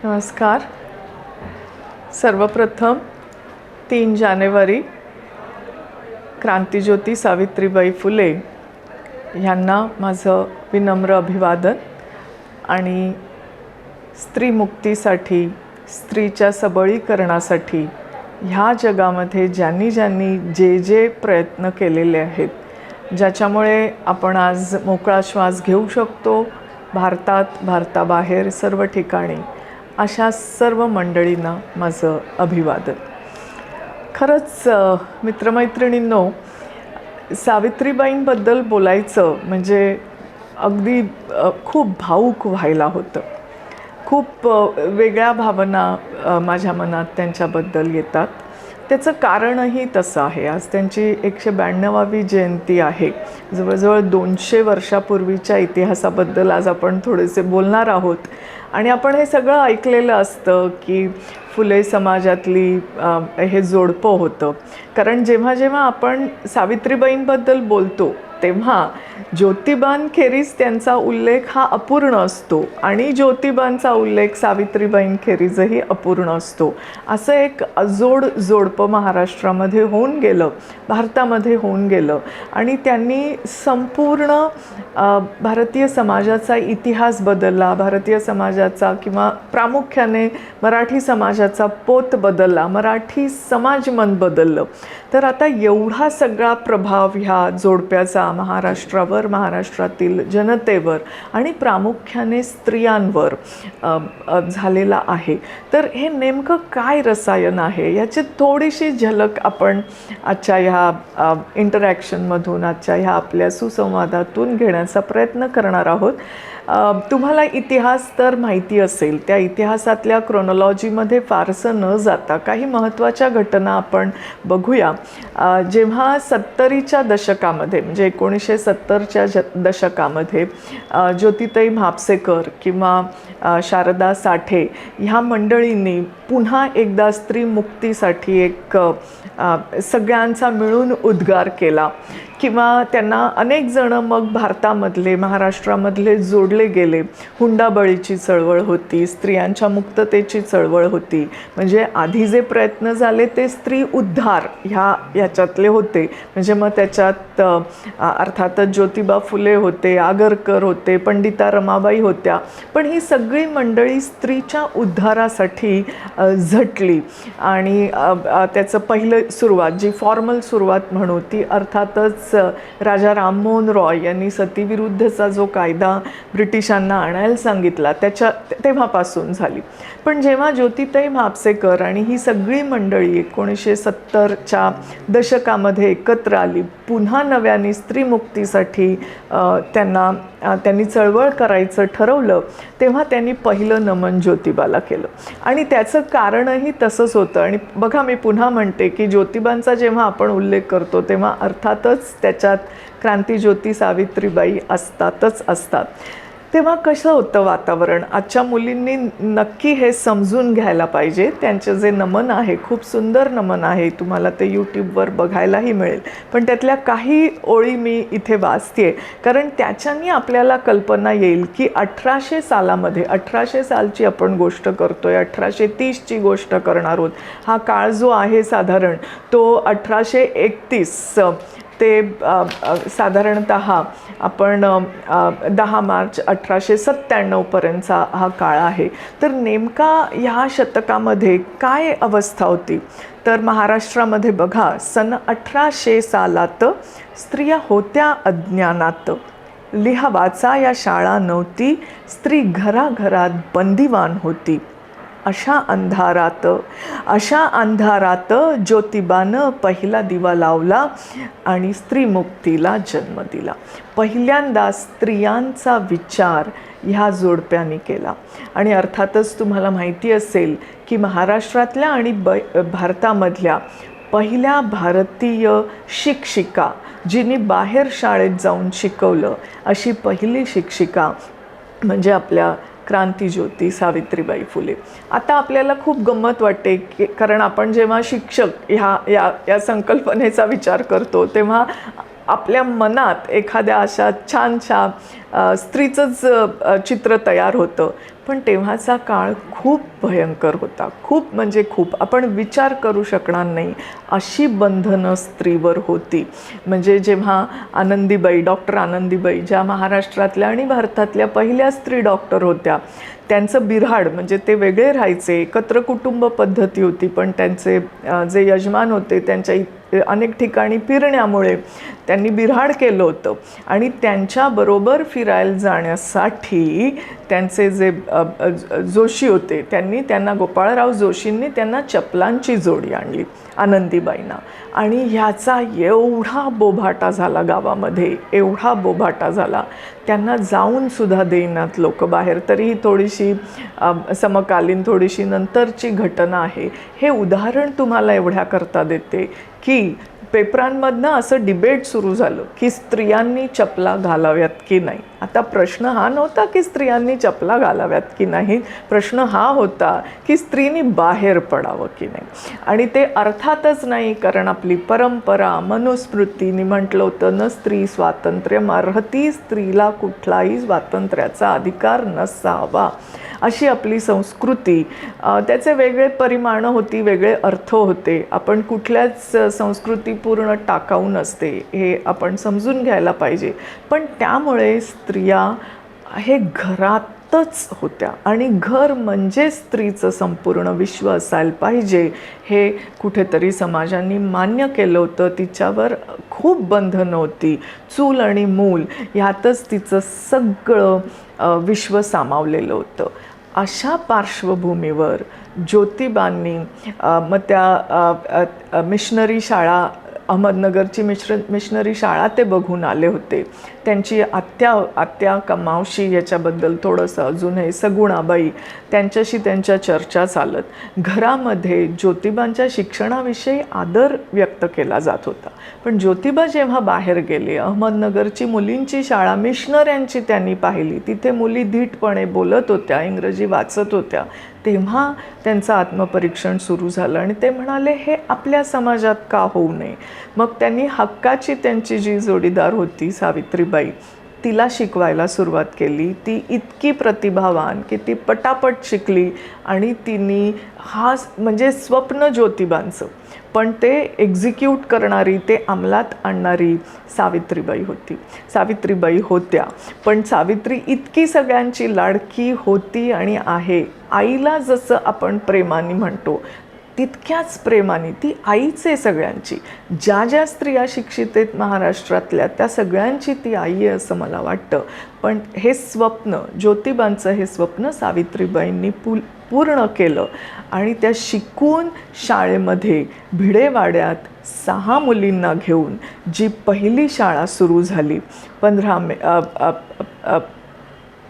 नमस्कार. सर्वप्रथम 3 जानेवारी क्रांतिज्योती सावित्रीबाई फुले यांना माझं विनम्र अभिवादन. आणि स्त्रीमुक्तीसाठी, स्त्रीच्या सबळीकरणासाठी ह्या जगामध्ये ज्यांनी ज्यांनी जे जे प्रयत्न केलेले आहेत, ज्याच्यामुळे आपण आज मोकळा श्वास घेऊ शकतो, भारतात, भारताबाहेर सर्व ठिकाणी, अशा सर्व मंडळींना माझं अभिवादन. खरंच मित्रमैत्रिणींनो, सावित्रीबाईंबद्दल बोलायचं म्हणजे अगदी खूप भावूक व्हायला होतं. खूप वेगळ्या भावना माझ्या मनात त्यांच्याबद्दल येतात. त्याचं कारणही तसं आहे. आज त्यांची 192वी जयंती आहे. जवळजवळ 200 वर्षापूर्वीच्या इतिहासाबद्दल आज आपण थोडेसे बोलणार आहोत. आणि आपण हे सगळं ऐकलेलं असतं की फुले समाजातली हे जोडपं होतं. कारण जेव्हा जेव्हा आपण सावित्रीबाईंबद्दल बोलतो तेव्हा ज्योतिबांखेरीज त्यांचा उल्लेख हा अपूर्ण असतो आणि ज्योतिबांचा उल्लेख सावित्रीबाईंखेरीजही अपूर्ण असतो. असं एक अजोड जोडपं महाराष्ट्रामध्ये होऊन गेलं, भारतामध्ये होऊन गेलं. आणि त्यांनी संपूर्ण भारतीय समाजाचा इतिहास बदलला, भारतीय समाजाचा किंवा प्रामुख्याने मराठी समाजाचा पोत बदलला, मराठी समाजमन बदललं. तर आता एवढा सगळा प्रभाव ह्या जोडप्याचा महाराष्ट्रावर, महाराष्ट्रातील जनतेवर आणि प्रामुख्याने स्त्रियांवर झालेला आहे. तर हे नेमकं काय रसायन आहे याची थोडीशी झलक आपण आजच्या ह्या इंटरॅक्शनमधून, आजच्या ह्या आपल्या सुसंवादातून घेण्याचा प्रयत्न करणार आहोत. तुम्हाला इतिहास तर माहिती असेल, त्या इतिहासातल्या क्रोनॉलॉजीमध्ये फारसं न जाता काही महत्त्वाच्या घटना आपण बघूया. जेव्हा 70च्या दशकामध्ये म्हणजे 1970च्या दशकामध्ये ज्योतिताई म्हापसेकर किंवा शारदा साठे ह्या मंडळींनी पुन्हा एकदा स्त्री मुक्तीसाठी एक सगळ्यांचा मिळून उद्गार केला. किंवा त्यांना अनेक जण मग भारतामधले, महाराष्ट्रामधले जोडले गेले. हुंडाबळीची चळवळ होती, स्त्रियांच्या मुक्ततेची चळवळ होती. म्हणजे आधी जे प्रयत्न झाले ते स्त्री उद्धार ह्याच्यातले होते. म्हणजे मग त्याच्यात अर्थातच ज्योतिबा फुले होते, आगरकर होते, पंडिता रमाबाई होत्या. पण ही सगळी मंडळी स्त्रीच्या उद्धारासाठी झटली. आणि त्याचं पहिलं सुरुवात, जी फॉर्मल सुरुवात म्हणू, ती अर्थातच राजा राममोहन रॉय यांनी सतीविरुद्धचा जो कायदा ब्रिटिशांना आणायला सांगितला तेव्हापासून झाली. पण जेव्हा ज्योतिताई म्हापसेकर आणि ही सगळी मंडळी 1970च्या दशकामध्ये एकत्र आली, पुन्हा नव्याने स्त्रीमुक्तीसाठी त्यांनी चळवळ करायचं ठरवलं, तेव्हा त्यांनी पहिलं नमन ज्योतिबाला केलं. आणि त्याचं कारणही तसंच होतं. आणि बघा, मी पुन्हा म्हणते की ज्योतिबांचा जेव्हा आपण उल्लेख करतो तेव्हा अर्थातच त्याच्यात क्रांतिज्योती सावित्रीबाई असतात. तेव्हा कसं होतं वातावरण, आजच्या मुलींनी नक्की हे समजून घ्यायला पाहिजे. त्यांचे जे नमन आहे, खूप सुंदर नमन आहे, तुम्हाला ते यूट्यूबवर बघायलाही मिळेल. पण त्यातल्या काही ओळी मी इथे वाचते कारण त्याच्यानी आपल्याला कल्पना येईल की 1800 सालामध्ये, 1800 सालची आपण गोष्ट करतोय, 1830ची गोष्ट करणार आहोत. हा काळ जो आहे साधारण तो 1831 ते साधारणतः आपण 10 मार्च 1897पर्यंतचा हा काळ आहे. तर नेमका ह्या शतकामध्ये काय अवस्था होती, तर महाराष्ट्रामध्ये बघा, सन 1800 सालात स्त्रिया होत्या अज्ञानात, लिहा वाचा या शाळा नव्हती, स्त्री घराघरात बंदिवान होती. अशा अंधारात ज्योतिबानं पहिला दिवा लावला आणि स्त्रीमुक्तीला जन्म दिला. पहिल्यांदा स्त्रियांचा विचार ह्या जोडप्याने केला. आणि अर्थातच तुम्हाला माहिती असेल की महाराष्ट्रातल्या आणि भारतामधल्या पहिल्या भारतीय शिक्षिका, जिने बाहेर शाळेत जाऊन शिकवलं, अशी पहिली शिक्षिका म्हणजे आपल्या क्रांतिज्योती सावित्रीबाई फुले. आता आपल्याला खूप गंमत वाटते कारण आपण जेव्हा शिक्षक या संकल्पनेचा विचार करतो तेव्हा आपल्या मनात एखाद्या अशा छानशा स्त्रीचंच चित्र तयार होतं. पण तेव्हाचा काळ खूप भयंकर होता, खूप म्हणजे खूप. आपण विचार करू शकणार नाही अशी बंधनं स्त्रीवर होती. म्हणजे जेव्हा आनंदीबाई, डॉक्टर आनंदीबाई, ज्या महाराष्ट्रातल्या आणि भारतातल्या पहिल्या स्त्री डॉक्टर होत्या, त्यांचं बिऱ्हाड म्हणजे ते वेगळे राहायचे, एकत्र कुटुंब पद्धती होती, पण त्यांचे जे यजमान होते त्यांच्या अनेक ठिकाणी फिरण्यामुळे त्यांनी बिऱ्हाड केलं होतं. आणि त्यांच्याबरोबर फिरायला जाण्यासाठी त्यांचे जे जोशी होते त्यांना गोपाळराव जोशींनी त्यांना चपलांची जोडी आणली आनंदीबाईंना. आणि ह्याचा एवढा बोभाटा झाला गावामध्ये, एवढा बोभाटा झाला, त्यांना जाऊन सुद्धा देईनात लोक बाहेर. तरीही थोडीशी समकालीन, थोडीशी नंतरची घटना आहे. हे उदाहरण तुम्हाला एवढ्याकरता देते की पेपरांमधनं असं डिबेट सुरू झालं की स्त्रियांनी चपला घालाव्यात की नाही. आता प्रश्न हा नव्हता की स्त्रियांनी चपला घालाव्यात की नाही, प्रश्न हा होता की स्त्रीनी बाहेर पडावं की नाही. आणि ते अर्थातच नाही, कारण आपली परंपरा मनुस्मृतीने म्हटलं होतं, न स्त्री स्वातंत्र्य अर्हती, स्त्रीला कुठलाही स्वातंत्र्याचा अधिकार नसावा, अशी आपली संस्कृती. त्याचे वेगळे परिमाणं होती, वेगळे अर्थ होते. आपण कुठल्याच संस्कृती पूर्ण टाकाऊ नसते, हे आपण समजून घ्यायला पाहिजे. पण त्यामुळे स्त्रिया हे घरातच होत्या आणि घर म्हणजे स्त्रीचं संपूर्ण विश्व असायला पाहिजे, हे कुठेतरी समाजाने मान्य केलं होतं. तिच्यावर खूप बंधनं होती, चूल आणि मूल ह्यातच तिचं सगळं विश्व सामावलेलं होतं. अशा पार्श्वभूमीवर ज्योतिबांनी मग त्या मिशनरी शाळा, अहमदनगरची मिशनरी शाळा ते बघून आले होते. त्यांची आत्या का मावशी याच्याबद्दल थोडंसं अजूनही सगुणाबाई, त्यांच्याशी त्यांच्या चर्चा चालत. घरामध्ये ज्योतिबांच्या शिक्षणाविषयी आदर व्यक्त केला जात होता. पण ज्योतिबा जेव्हा बाहेर गेले, अहमदनगरची मुलींची शाळा मिशनऱ्यांची त्यांनी पाहिली, तिथे मुली धीटपणे बोलत होत्या, इंग्रजी वाचत होत्या, तेव्हा त्यांचं आत्मपरीक्षण सुरू झालं आणि ते म्हणाले हे आपल्या समाजात का होऊ नये. मग त्यांनी हक्काची त्यांची जी जोडीदार होती सावित्रीबाई, तिला शिकवायला सुरुवात केली. ती इतकी प्रतिभावान की ती पटापट शिकली आणि तिने हा म्हणजे स्वप्न ज्योतिबांचं, पण ते एक्झिक्यूट करणारी, ते अंमलात आणणारी सावित्रीबाई होत्या. पण सावित्री इतकी सगळ्यांची लाडकी होती आणि आहे. आईला जसं आपण प्रेमाने म्हणतो तितक्याच प्रेमाने ती आईच आहे सगळ्यांची. ज्या ज्या स्त्रिया शिक्षित आहेत महाराष्ट्रातल्या त्या सगळ्यांची ती आई आहे असं मला वाटतं. पण हे स्वप्न, ज्योतिबांचं हे स्वप्न सावित्रीबाईंनी पूर्ण केलं आणि त्या शिकून शाळेमध्ये भिडेवाड्यात 6 मुलींना घेऊन जी पहिली शाळा सुरू झाली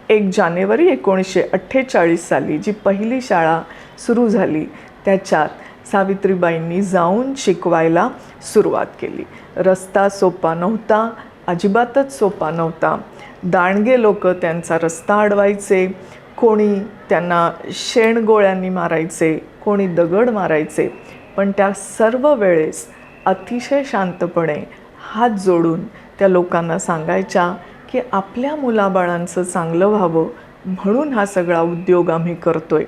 1 जानेवारी 1948 साली जी पहिली शाळा सुरू झाली, त्याच्यात सावित्रीबाईंनी जाऊन शिकवायला सुरुवात केली. रस्ता सोपा नव्हता, अजिबातच सोपा नव्हता. दांडगे लोक त्यांचा रस्ता अडवायचे, कोणी त्यांना शेणगोळ्यांनी मारायचे, कोणी दगड मारायचे. पण त्या सर्व वेळेस अतिशय शांतपणे हात जोडून त्या लोकांना सांगायच्या की आपल्या मुलाबाळांचं चांगलं व्हावं म्हणून हा सगळा उद्योग आम्ही करतोय.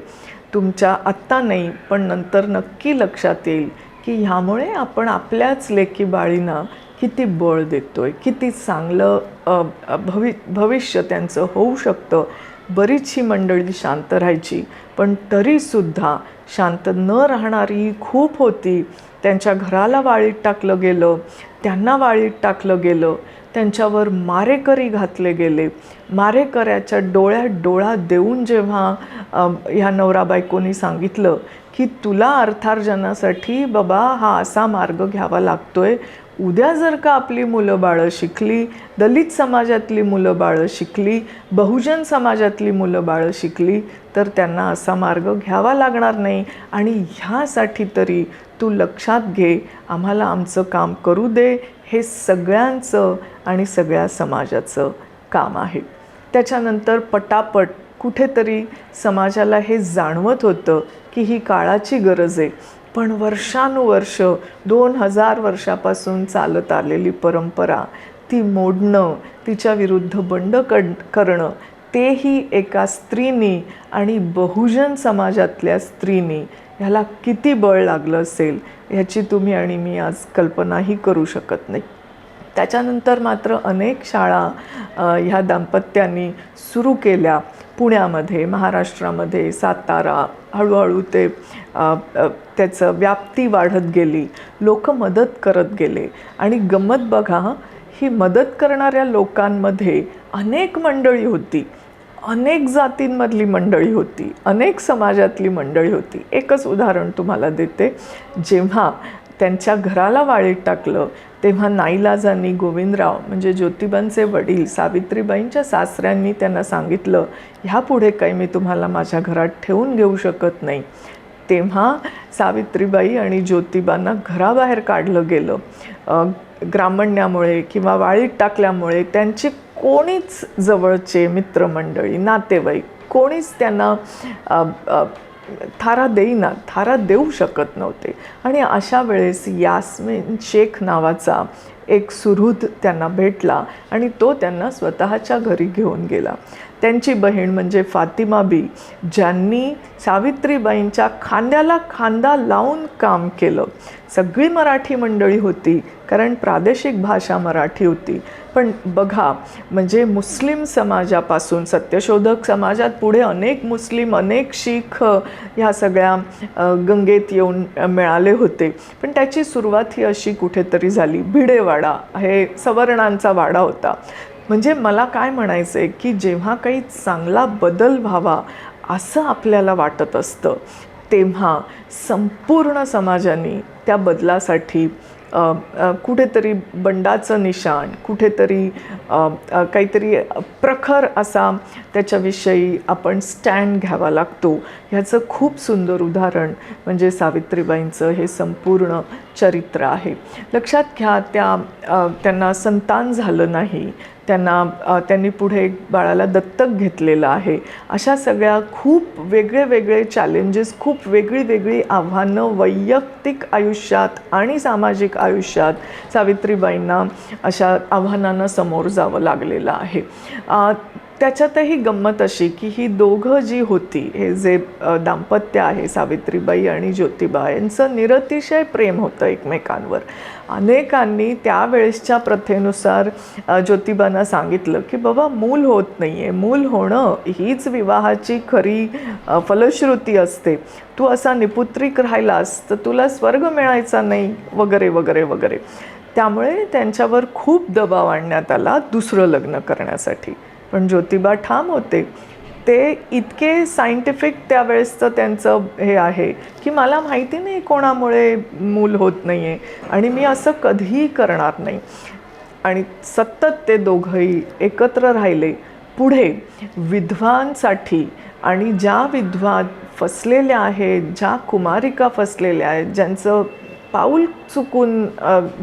तुमच्या आत्ता नाही पण नंतर नक्की लक्षात येईल की ह्यामुळे आपण आपल्याच लेकी बाळींना किती बळ देतोय, किती चांगलं भविष्य त्यांचं होऊ शकतं. बरीचशी मंडळी शांत राहायची, पण तरीसुद्धा शांत न राहणारी खूप होती. त्यांच्या घराला वाळीत टाकलं गेलं, त्यांना वाळीत टाकलं गेलं, त्यांच्यावर मारेकरी घातले गेले. मारेकऱ्याच्या डोळ्यात डोळा देऊन जेव्हा ह्या नवरा बायकोनी सांगितलं की तुला अर्थार्जनासाठी बाबा हा असा मार्ग घ्यावा लागतोय, उद्या जर का आपली मुलं बाळं शिकली, दलित समाजातली मुलं बाळं शिकली, बहुजन समाजातली मुलं बाळं शिकली, तर त्यांना असा मार्ग घ्यावा लागणार नाही. आणि ह्यासाठी तरी तू लक्षात घे, आम्हाला आमचं काम करू दे. हे सगळ्यांचं आणि सगळ्या समाजाचं काम आहे. त्याच्यानंतर पटापट कुठेतरी समाजाला हे जाणवत होतं की ही काळाची गरज आहे. पण वर्षानुवर्ष 2000 वर्षापासून चालत आलेली परंपरा ती मोडणं, तिच्या विरुद्ध बंड करणं, तेही एका स्त्रीनी आणि बहुजन समाजातल्या स्त्रीनी ह्याला किती बळ लागलं असेल ह्याची तुम्ही आणि मी आज कल्पनाही करू शकत नाही. त्याच्यानंतर मात्र अनेक शाळा ह्या दाम्पत्यांनी सुरू केल्या पुण्यामध्ये, महाराष्ट्रामध्ये, सातारा. हळूहळू ते त्याचं व्याप्ती वाढत गेली, लोक मदत करत गेले. आणि गंमत बघा, ही मदत करणाऱ्या लोकांमध्ये अनेक मंडळी होती, अनेक जातींमधली मंडळी होती, अनेक समाजातली मंडळी होती. एकच उदाहरण तुम्हाला देते. जेव्हा त्यांच्या घराला वाळीत टाकलं तेव्हा नाईलाजांनी गोविंदराव म्हणजे ज्योतिबांचे वडील, सावित्रीबाईंच्या सासऱ्यांनी त्यांना सांगितलं, ह्यापुढे काही मी तुम्हाला माझ्या घरात ठेवून घेऊ शकत नाही. तेव्हा सावित्रीबाई आणि ज्योतिबांना घराबाहेर काढलं गेलं. ग्रामण्यामुळे किंवा वाळीत टाकल्यामुळे त्यांची कोणीच जवळचे मित्रमंडळी, नातेवाईक कोणीच त्यांना थारा देऊ शकत नव्हते. आणि अशा वेळेस यास्मिन शेख नावाचा एक सुहृद त्यांना भेटला आणि तो त्यांना स्वतःच्या घरी घेऊन गेला. त्यांची बहीण म्हणजे फातिमा बी, ज्यांनी सावित्रीबाईंच्या खांद्याला खांदा लावून काम केलं. सगळी मराठी मंडळी होती, कारण प्रादेशिक भाषा मराठी होती. पण बघा, म्हणजे मुस्लिम समाजापासून सत्यशोधक समाजात पुढे अनेक मुस्लिम, अनेक शीख ह्या सगळ्या गंगेत येऊन मिळाले होते. पण त्याची सुरुवात ही अशी कुठेतरी झाली. भिडेवाडा हे सवर्णांचा वाडा होता. म्हणजे मला काय म्हणायचं आहे की जेव्हा काही चांगला बदल व्हावा असं आपल्याला वाटत असतं, तेव्हा संपूर्ण समाजाने त्या बदलासाठी कुठेतरी बंडाचं निशाण, कुठेतरी काहीतरी प्रखर असा त्याच्याविषयी आपण स्टँड घ्यावा लागतो. ह्याचं खूप सुंदर उदाहरण म्हणजे सावित्रीबाईंचं हे संपूर्ण चरित्र आहे. लक्षात घ्या, त्यांना संतान झालं नाही, त्यांनी पुढे बाळाला दत्तक घेतलेलं आहे. अशा सगळ्या खूप वेगळे वेगळे चॅलेंजेस, खूप वेगळी वेगळी आव्हानं वैयक्तिक आयुष्यात आणि सामाजिक आयुष्यात सावित्रीबाईंना अशा आव्हानांना समोर जावं लागलेलं आहे. त्याच्यातही गंमत अशी की ही दोघं जी होती, हे जे दाम्पत्य आहे सावित्रीबाई आणि ज्योतिबा, यांचं निरतिशय प्रेम होतं एकमेकांवर. अनेकांनी त्यावेळेसच्या प्रथेनुसार ज्योतिबांना सांगितलं की बाबा मूल होत नाही आहे, मूल होणं हीच विवाहाची खरी फलश्रुती असते. तू असा निपुत्रिक राहिलास तर तुला स्वर्ग मिळायचा नाही, वगैरे वगैरे वगैरे. त्यामुळे त्यांच्यावर खूप दबाव आणण्यात आला दुसरं लग्न करण्यासाठी. पण ज्योतिबा ठाम होते. ते इतके सायंटिफिक त्यावेळेसचं त्यांचं हे आहे की मला माहिती नाही कोणामुळे मूल होत नाही आहे आणि मी असं कधीही करणार नाही. आणि सतत ते दोघंही एकत्र राहिले. पुढे विधवांसाठी आणि ज्या विधवा फसलेल्या आहेत, ज्या कुमारिका फसलेल्या आहेत, ज्यांचं पाऊल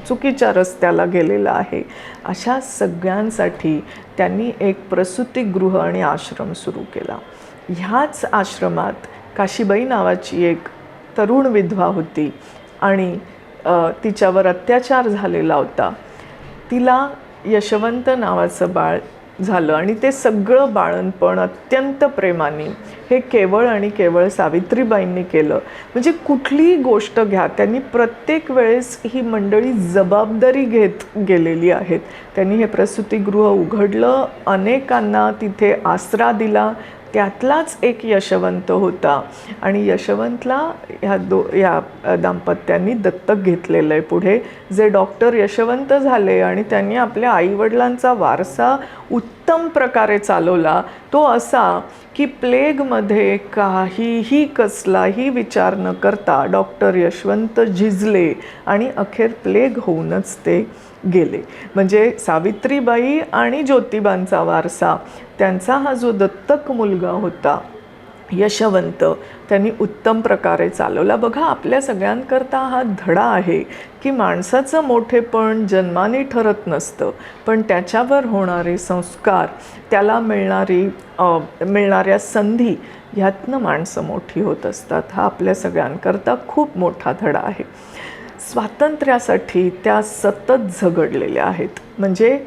चुकीच्या रस्त्याला गेलेलं आहे, अशा सगळ्यांसाठी त्यांनी एक प्रसूतिगृह आणि आश्रम सुरू केला. ह्याच आश्रमात काशीबाई नावाची एक तरुण विधवा होती आणि तिच्यावर अत्याचार झालेला होता. तिला यशवंत नावाचं बाळ झालं आणि ते सगळं बाळणपण अत्यंत प्रेमाने हे केवळ आणि केवळ सावित्रीबाईंनी केलं. म्हणजे कुठलीही गोष्ट घ्या, त्यांनी प्रत्येक वेळेस ही मंडळी जबाबदारी घेत गेलेली आहेत. त्यांनी हे प्रसूतिगृह उघडलं, अनेकांना तिथे आसरा दिला. त्यातलाच एक यशवंत होता आणि यशवंतला ह्या दाम्पत्यांनी दत्तक घेतलेलं आहे पुढे, जे डॉक्टर यशवंत झाले आणि त्यांनी आपल्या आईवडिलांचा वारसा उत्तम प्रकारे चालवला. तो असा की प्लेगमध्ये काहीही कसलाही विचार न करता डॉक्टर यशवंत झिजले आणि अखेर प्लेग होऊनच ते गेले. म्हणजे सावित्रीबाई आणि ज्योतिबांचा वारसा, त्यांचा हा जो दत्तक मुलगा होता यशवंत, त्यांनी उत्तम प्रकारे चालवला. बघा, आपल्या सगळ्यांकरता हा धडा आहे की माणसाचं मोठेपण जन्माने ठरत नसतं, पण त्याच्यावर होणारे संस्कार, त्याला मिळणाऱ्या संधी, ह्यातनं माणसं मोठी होत असतात. हा आपल्या सगळ्यांकरता खूप मोठा धडा आहे. स्वातंत्र्यासाठी त्या सतत झगडलेल्या आहेत. म्हणजे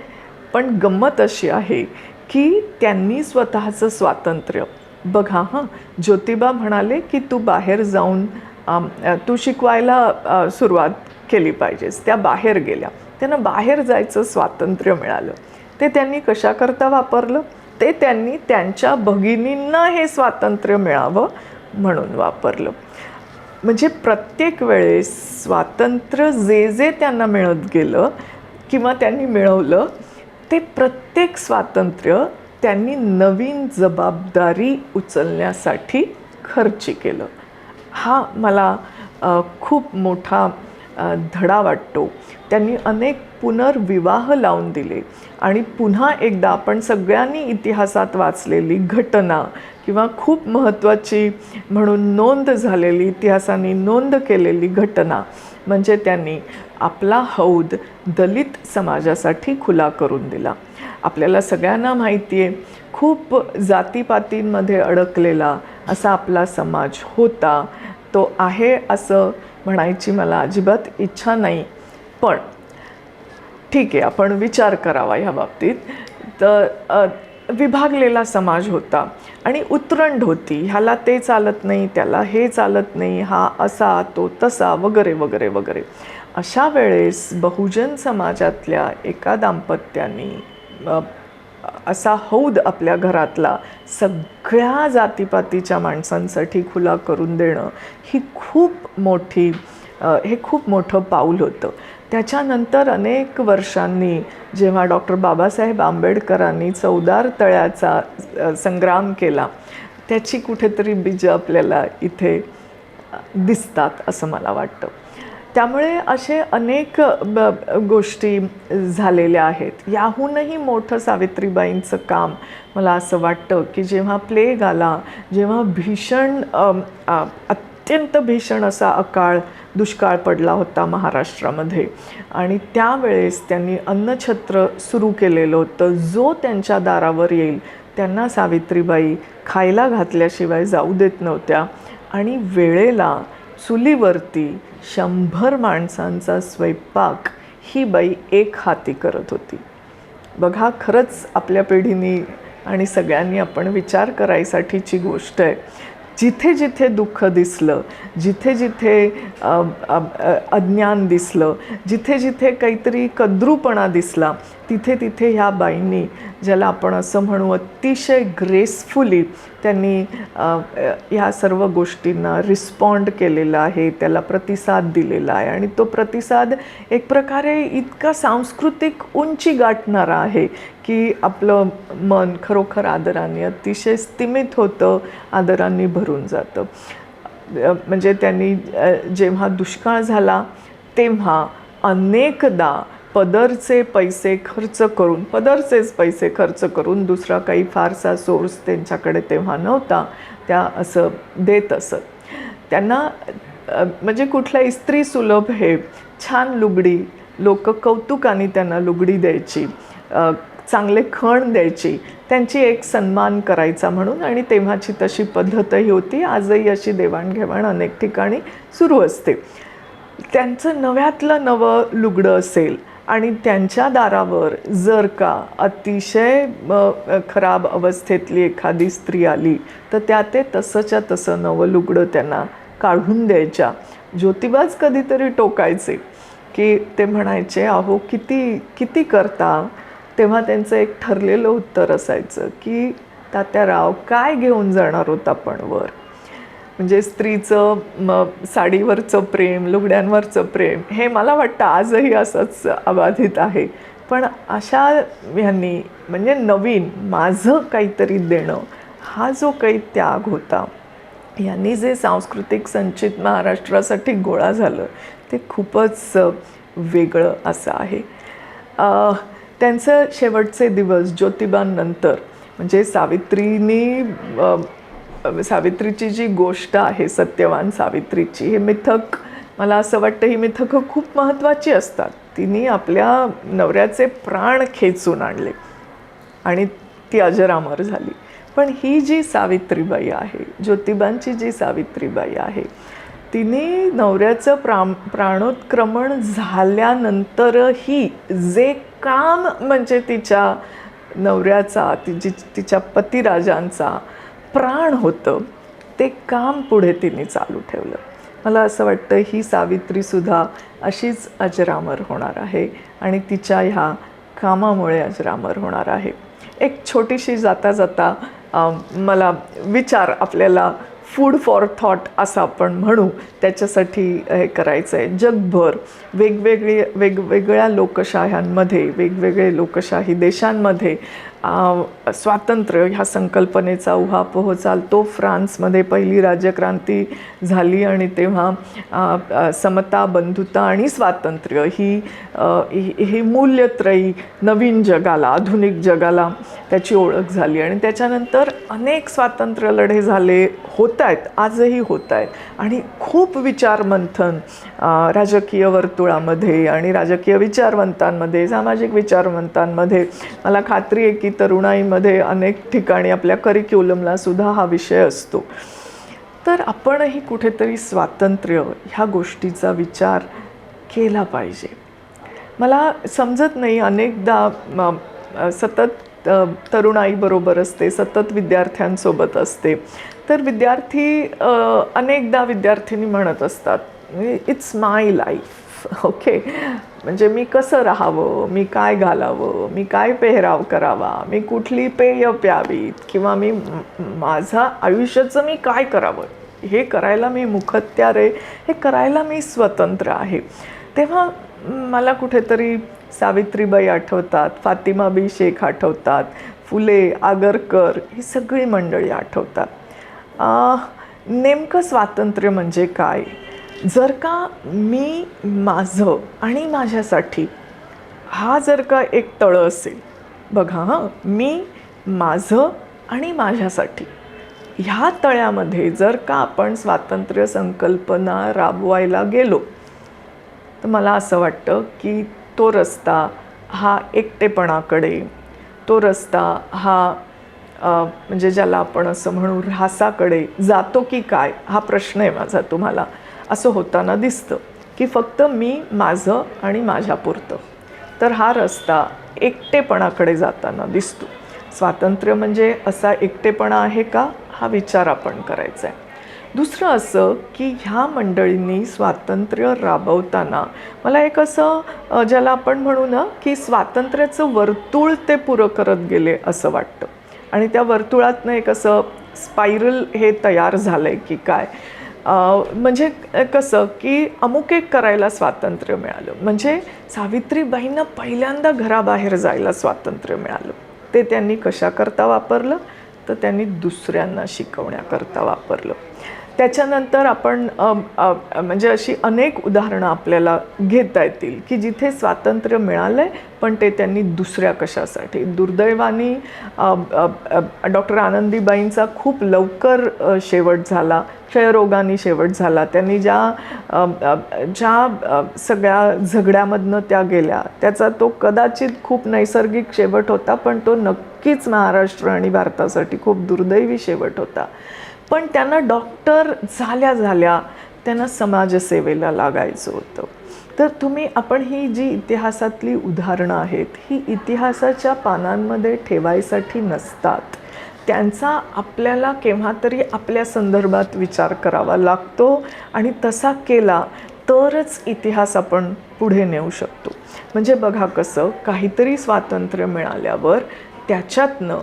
पण गंमत अशी आहे की त्यांनी स्वतःचं स्वातंत्र्य बघा. ज्योतिबा म्हणाले की तू बाहेर जाऊन तू शिकवायला सुरुवात केली पाहिजेस. त्या बाहेर गेल्या, त्यांना बाहेर जायचं स्वातंत्र्य मिळालं. ते त्यांनी कशाकरता वापरलं? ते त्यांनी त्यांच्या भगिनींना हे स्वातंत्र्य मिळावं म्हणून वापरलं. म्हणजे प्रत्येक वेळेस स्वातंत्र्य जे जे त्यांना मिळत गेलं किंवा त्यांनी मिळवलं, ते प्रत्येक स्वातंत्र्य त्यांनी नवीन जबाबदारी उचलण्यासाठी खर्ची केलं. हा मला खूप मोठा धडा वाटतो. त्यांनी अनेक पुनर्विवाह लावून दिले आणि पुन्हा एकदा आपण सगळ्यांनी इतिहासात वाचलेली घटना किंवा खूप महत्त्वाची म्हणून नोंद झालेली, इतिहासाने नोंद केलेली घटना म्हणजे त्यांनी आपला हौद दलित समाजासाठी खुला करून दिला. आपल्याला सगळ्यांना माहिती आहे, खूप जातीपातींमध्ये अडकलेला असा आपला समाज होता. तो आहे असं म्हणायची मला अजिबात इच्छा नाही, पण ठीक आहे, आपण विचार करावा ह्या बाबतीत. तर विभागलेला समाज होता आणि उतरंड होती. ह्याला ते चालत नाही, त्याला हे चालत नाही, हा असा तो तसा वगैरे वगैरे वगैरे. अशा वेळेस बहुजन समाजातल्या एका दाम्पत्याने असा हौद आपल्या घरातला सगळ्या जातीपातीच्या माणसांसाठी खुला करून देणं हे खूप मोठं पाऊल होतं. त्याच्यानंतर अनेक वर्षांनी जेव्हा डॉक्टर बाबासाहेब आंबेडकरांनी चौदार तळ्याचा संग्राम केला, त्याची कुठेतरी बीजं आपल्याला इथे दिसतात असं मला वाटतं. त्यामुळे असे अनेक गोष्टी झालेल्या आहेत. याहूनही मोठं सावित्रीबाईंचं काम मला असं वाटतं की जेव्हा प्लेग आला, जेव्हा भीषण अत्यंत भीषण असा दुष्काळ पडला होता महाराष्ट्रामध्ये आणि त्यावेळेस त्यांनी अन्नछत्र सुरू केलेलं होतं. जो त्यांच्या दारावर येईल त्यांना सावित्रीबाई खायला घातल्याशिवाय जाऊ देत नव्हत्या आणि वेळेला चुलीवरती 100 माणसांचा स्वयंपाक ही बाई एक हाती करत होती. बघा, खरंच आपल्या पिढीने आणि सगळ्यांनी आपण विचार करायसाठीची गोष्ट आहे. जिथे जिथे दुःख दिसलं, जिथे जिथे अज्ञान दिसलं, जिथे जिथे काहीतरी कद्रूपणा दिसला, तिथे तिथे ह्या बाईंनी, ज्याला आपण असं म्हणू अतिशय ग्रेसफुली त्यांनी ह्या सर्व गोष्टींना रिस्पॉन्ड केलेला आहे, त्याला प्रतिसाद दिलेला आहे. आणि तो प्रतिसाद एक प्रकारे इतका सांस्कृतिक उंची गाठणारा आहे की आपलं मन खरोखर आदराने अतिशय स्तिमित होतं, आदरांनी भरून जातं. म्हणजे त्यांनी जेव्हा दुष्काळ झाला तेव्हा अनेकदा पदरचेच पैसे खर्च करून, दुसरा काही फारसा सोर्स त्यांच्याकडे तेव्हा नव्हता, त्या असं देत असत. त्यांना म्हणजे कुठल्या इस्त्री सुलभ हे छान लुगडी, लोक कौतुकाने त्यांना लुगडी द्यायची, चांगले खण द्यायची, त्यांची एक सन्मान करायचा म्हणून. आणि तेव्हाची तशी पद्धतही होती. आजही अशी देवाणघेवाण अनेक ठिकाणी सुरू असते. त्यांचं नव्यातलं नवं लुगडं असेल आणि त्यांच्या दारावर जर का अतिशय खराब अवस्थेतली एखादी स्त्री आली तर त्या ते तसंच्या तसं नवं लुगडं त्यांना काढून द्यायच्या. ज्योतिबाच कधीतरी टोकायचे की ते म्हणायचे, अहो किती किती करता. तेव्हा त्यांचं एक ठरलेलं उत्तर असायचं की तात्याराव, काय घेऊन जाणार होत आपण वर. म्हणजे स्त्रीचं साडीवरचं प्रेम, लुगड्यांवरचं प्रेम हे मला वाटतं आजही असंच अबाधित आहे. पण अशा ह्यांनी म्हणजे नवीन माझं काहीतरी देणं, हा जो काही त्याग होता, यांनी जे सांस्कृतिक संचित महाराष्ट्रासाठी गोळा झालं ते खूपच वेगळं असं आहे. त्यांचं शेवटचे दिवस ज्योतिबांनंतर म्हणजे सावित्रीची जी गोष्ट आहे, सत्यवान सावित्रीची, हे मिथक, मला असं वाटतं ही मिथकं खूप महत्त्वाची असतात. तिने आपल्या नवऱ्याचे प्राण खेचून आणले आणि ती अजरामर झाली. पण ही जी सावित्रीबाई आहे, ज्योतिबांची जी सावित्रीबाई आहे, तिने नवऱ्याचं प्राणोत्क्रमण झाल्यानंतरही जे काम म्हणजे तिच्या नवऱ्याचा, तिच्या पतिराजांचा प्राण होतं ते काम पुढे तिने चालू ठेवलं. मला असं वाटतं ही सावित्रीसुद्धा अशीच अजरामर होणार आहे आणि तिच्या ह्या कामामुळे अजरामर होणार आहे. एक छोटीशी जाता जाता मला विचार आपल्याला फूड फॉर थॉट असं आपण म्हणू त्याच्यासाठी हे करायचं आहे. जगभर वेगवेगळ्या लोकशाह्यांमध्ये, वेगवेगळे लोकशाही देशांमध्ये स्वातंत्र्य ह्या संकल्पनेचा उहापोह चालतो. फ्रान्समध्ये पहिली राज्यक्रांती झाली आणि तेव्हा समता, बंधुता आणि स्वातंत्र्य ही मूल्यत्रयी नवीन जगाला, आधुनिक जगाला त्याची ओळख झाली. आणि त्याच्यानंतर अनेक स्वातंत्र्य लढे झाले, होत आहेत, आजही होत आहेत. आणि खूप विचारमंथन राजकीय वर्तुळामध्ये आणि राजकीय विचारवंतांमध्ये, सामाजिक विचारवंतांमध्ये, मला खात्री आहे की तरुणाईमध्ये अनेक ठिकाणी आपल्या करिक्युलमला सुद्धा हा विषय असतो. तर आपणही कुठेतरी स्वातंत्र्य ह्या गोष्टीचा विचार केला पाहिजे. मला समजत नाही, अनेकदा सतत तरुणाईबरोबर असते, सतत विद्यार्थ्यांसोबत असते, तर विद्यार्थी अनेकदा विद्यार्थिनी म्हणत असतात इट्स माय लाईफ. ओके, म्हणजे मी कसं राहावं, मी काय घालावं, मी काय पेहराव करावा, मी कुठली पेय प्यावीत, किंवा मी माझं आयुष्याचं मी काय करावं, हे करायला मी मुखत्यार आहे, हे करायला मी स्वतंत्र आहे. तेव्हा मला कुठेतरी सावित्रीबाई आठवतात, फातिमाबी शेख आठवतात, फुले, आगरकर ही सगळी मंडळी आठवतात. नेमकं स्वातंत्र्य म्हणजे काय? जर का मी, माझं आणि माझ्यासाठी हा जर का एक तळं असेल, बघा हां, मी, माझं आणि माझ्यासाठी ह्या तळ्यामध्ये जर का आपण स्वातंत्र्य संकल्पना राबवायला गेलो, तर मला असं वाटतं की तो रस्ता हा एकटेपणाकडे, तो रस्ता हा म्हणजे ज्याला आपण असं म्हणू ऱ्हासाकडे जातो की काय, हा प्रश्न आहे माझा तुम्हाला. असं होताना दिसतं की फक्त मी, माझं आणि माझ्यापुरतं, तर हा रस्ता एकटेपणाकडे जाताना दिसतो. स्वातंत्र्य म्हणजे असा एकटेपणा आहे का, हा विचार आपण करायचा आहे. दुसरं असं की ह्या मंडळींनी स्वातंत्र्य राबवताना मला एक असं ज्याला आपण म्हणू ना की स्वातंत्र्याचं वर्तुळ ते पुरं करत गेले असं वाटतं. आणि त्या वर्तुळातनं एक असं स्पायरल हे तयार झालं आहे की काय, म्हणजे कसं की अमुक एक करायला स्वातंत्र्य मिळालं, म्हणजे सावित्रीबाईंना पहिल्यांदा घराबाहेर जायला स्वातंत्र्य मिळालं. ते त्यांनी कशाकरता वापरलं, तर त्यांनी दुसऱ्यांना शिकवण्याकरता वापरलं. त्याच्यानंतर आपण म्हणजे अशी अनेक उदाहरणं आपल्याला घेता येतील की जिथे स्वातंत्र्य मिळालं आहे पण ते त्यांनी दुसऱ्या कशासाठी. दुर्दैवाने डॉक्टर आनंदीबाईंचा खूप लवकर शेवट झाला, क्षयरोगाने शेवट झाला. त्यांनी ज्या सगळ्या झगड्यामधनं त्या गेल्या त्याचा तो कदाचित खूप नैसर्गिक शेवट होता, पण तो नक्कीच महाराष्ट्र आणि भारतासाठी खूप दुर्दैवी शेवट होता. पण त्यांना डॉक्टर झाल्या त्यांना समाजसेवेला लागायचं होतं. तर आपण ही जी इतिहासातली उदाहरणं आहेत ही इतिहासाच्या पानांमध्ये ठेवायसाठी नसतात. त्यांचा आपल्याला केव्हा तरी आपल्या संदर्भात विचार करावा लागतो आणि तसा केला तरच इतिहास आपण पुढे नेऊ शकतो. म्हणजे बघा कसं काहीतरी स्वातंत्र्य मिळाल्यावर त्याच्यातनं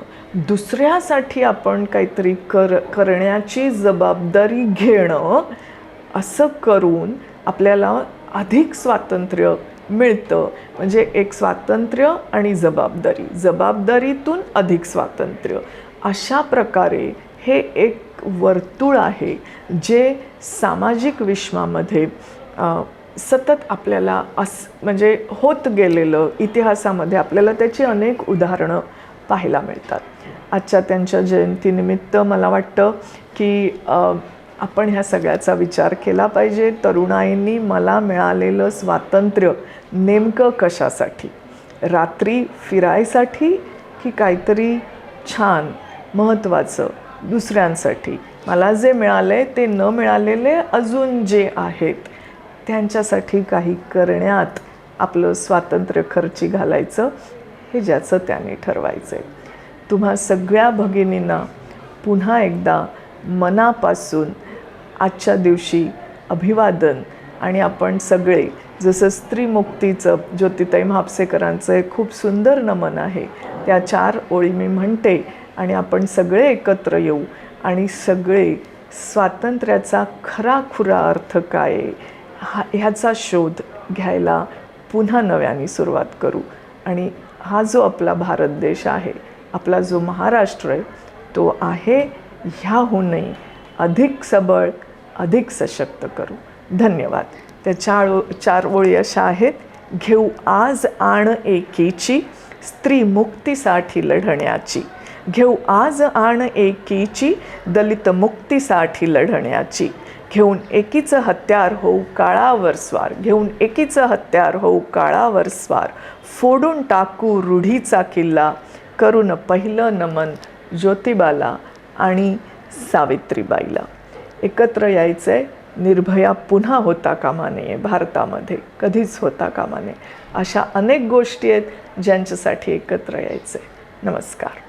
दुसऱ्यासाठी आपण काहीतरी करण्याची जबाबदारी घेणं, असं करून आपल्याला अधिक स्वातंत्र्य मिळतं. म्हणजे एक स्वातंत्र्य आणि जबाबदारीतून अधिक स्वातंत्र्य, अशा प्रकारे हे एक वर्तुळ आहे जे सामाजिक विश्वामध्ये सतत आपल्याला म्हणजे होत गेलेलं इतिहासामध्ये आपल्याला त्याची अनेक उदाहरणं पाहायला मिळतात. आजच्या त्यांच्या जयंतीनिमित्त मला वाटतं की आपण ह्या सगळ्याचा विचार केला पाहिजे. तरुणाईंनी मला मिळालेलं स्वातंत्र्य नेमकं कशासाठी, रात्री फिरायसाठी की काहीतरी छान महत्त्वाचं दुसऱ्यांसाठी. मला जे मिळाले ते न मिळालेले अजून जे आहेत त्यांच्यासाठी काही करण्यात आपलं स्वातंत्र्य खर्ची घालायचं हे ज्याचं त्याने ठरवायचं आहे. तुम्हा सगळ्या भगिनींना पुन्हा एकदा मनापासून आजच्या दिवशी अभिवादन. आणि आपण सगळे जसं स्त्रीमुक्तीचं ज्योतिताई म्हापसेकरांचं एक खूप सुंदर नमन आहे, त्या 4 ओळी मी म्हणते आणि आपण सगळे एकत्र येऊ आणि सगळे स्वातंत्र्याचा खराखुरा अर्थ काय आहे ह्याचा शोध घ्यायला पुन्हा नव्याने सुरुवात करू. आणि हा जो आपला भारत देश आहे, आपला जो महाराष्ट्र आहे, तो आहे ह्याहूनही अधिक सबळ, अधिक सशक्त करू. धन्यवाद. त्या 4 ओळी अशा आहेत. घेऊ आज आण एकीची, स्त्री मुक्तीसाठी लढण्याची. घेऊ आज आण एकीची, दलित मुक्तीसाठी लढण्याची. घेऊन एकीचं हत्यार होऊ काळावर स्वार. घेऊन एकीचं हत्यार होऊ काळावर स्वार. फोडून टाकू रूढीचा किल्ला. करून पहिलं नमन ज्योतिबाला आणि सावित्रीबाईला. एकत्र यायचं आहे. निर्भया पुन्हा होता कामा नये भारतामध्ये, कधीच होता कामा नये. अशा अनेक गोष्टी आहेत ज्यांच्यासाठी एकत्र यायचं आहे. नमस्कार.